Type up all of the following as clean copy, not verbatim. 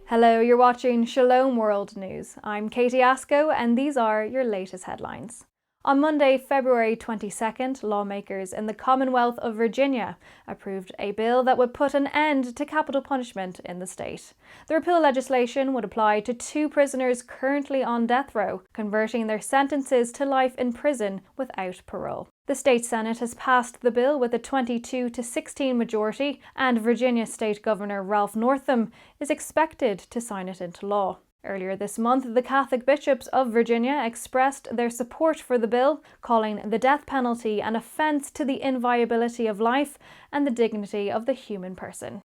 Hello, you're watching Shalom World News. I'm Katie Asco, and these are your latest headlines. On Monday, February 22nd, lawmakers in the Commonwealth of Virginia approved a bill that would put an end to capital punishment in the state. The repeal legislation would apply to 2 prisoners currently on death row, converting their sentences to life in prison without parole. The state Senate has passed the bill with a 22-16 majority, and Virginia State Governor Ralph Northam is expected to sign it into law. Earlier this month, the Catholic bishops of Virginia expressed their support for the bill, calling the death penalty an offence to the inviolability of life and the dignity of the human person.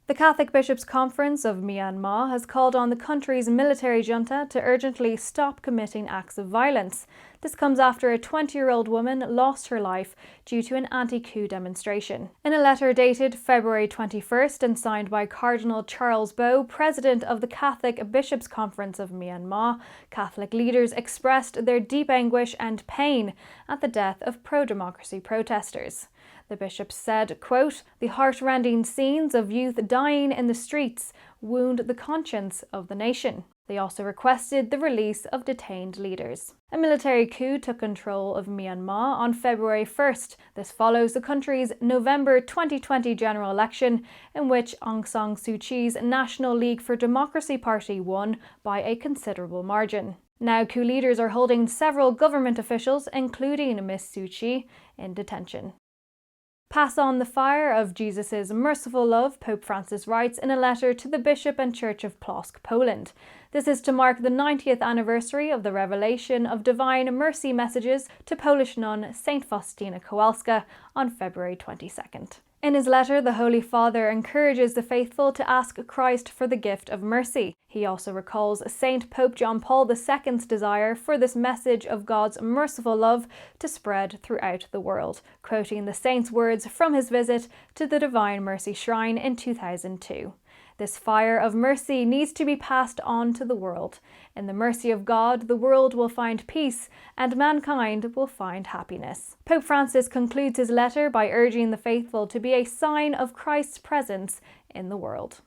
The Catholic Bishops' Conference of Myanmar has called on the country's military junta to urgently stop committing acts of violence. This comes after a 20-year-old woman lost her life due to an anti-coup demonstration. In a letter dated February 21st and signed by Cardinal Charles Bo, president of the Catholic Bishops' Conference of Myanmar, Catholic leaders expressed their deep anguish and pain at the death of pro-democracy protesters. The bishops said, quote, "The heart-rending scenes of youth dying in the streets wound the conscience of the nation." They also requested the release of detained leaders. A military coup took control of Myanmar on February 1st. This follows the country's November 2020 general election, in which Aung San Suu Kyi's National League for Democracy party won by a considerable margin. Now coup leaders are holding several government officials, including Ms. Suu Kyi, in detention. Pass on the fire of Jesus' merciful love, Pope Francis writes in a letter to the Bishop and Church of Plock, Poland. This is to mark the 90th anniversary of the revelation of divine mercy messages to Polish nun Saint Faustina Kowalska on February 22nd. In his letter, the Holy Father encourages the faithful to ask Christ for the gift of mercy. He also recalls Saint Pope John Paul II's desire for this message of God's merciful love to spread throughout the world, quoting the saint's words from his visit to the Divine Mercy Shrine in 2002. This fire of mercy needs to be passed on to the world. In the mercy of God, the world will find peace and mankind will find happiness. Pope Francis concludes his letter by urging the faithful to be a sign of Christ's presence in the world.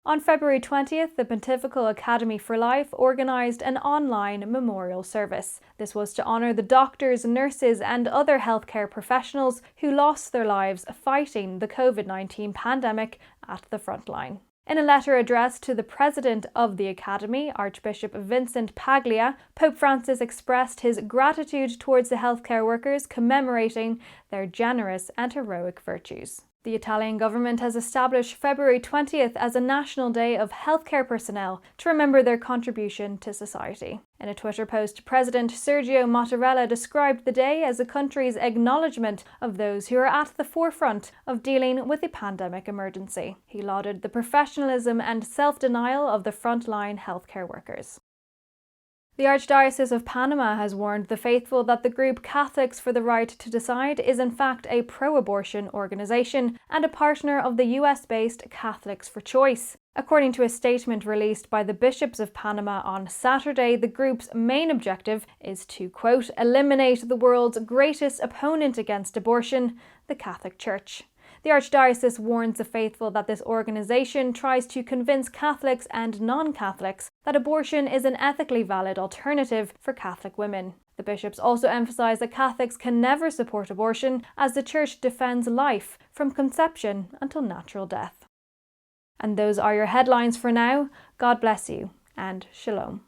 On February 20th, the Pontifical Academy for Life organised an online memorial service. This was to honour the doctors, nurses and other healthcare professionals who lost their lives fighting the COVID-19 pandemic at the front line. In a letter addressed to the president of the Academy, Archbishop Vincent Paglia, Pope Francis expressed his gratitude towards the healthcare workers, commemorating their generous and heroic virtues. The Italian government has established February 20th as a national day of healthcare personnel to remember their contribution to society. In a Twitter post, President Sergio Mattarella described the day as the country's acknowledgement of those who are at the forefront of dealing with the pandemic emergency. He lauded the professionalism and self-denial of the frontline healthcare workers. The Archdiocese of Panama has warned the faithful that the group Catholics for the Right to Decide is in fact a pro-abortion organisation and a partner of the US-based Catholics for Choice. According to a statement released by the Bishops of Panama on Saturday, the group's main objective is to, quote, eliminate the world's greatest opponent against abortion, the Catholic Church. The Archdiocese warns the faithful that this organisation tries to convince Catholics and non-Catholics that abortion is an ethically valid alternative for Catholic women. The bishops also emphasise that Catholics can never support abortion, as the Church defends life from conception until natural death. And those are your headlines for now. God bless you, and Shalom.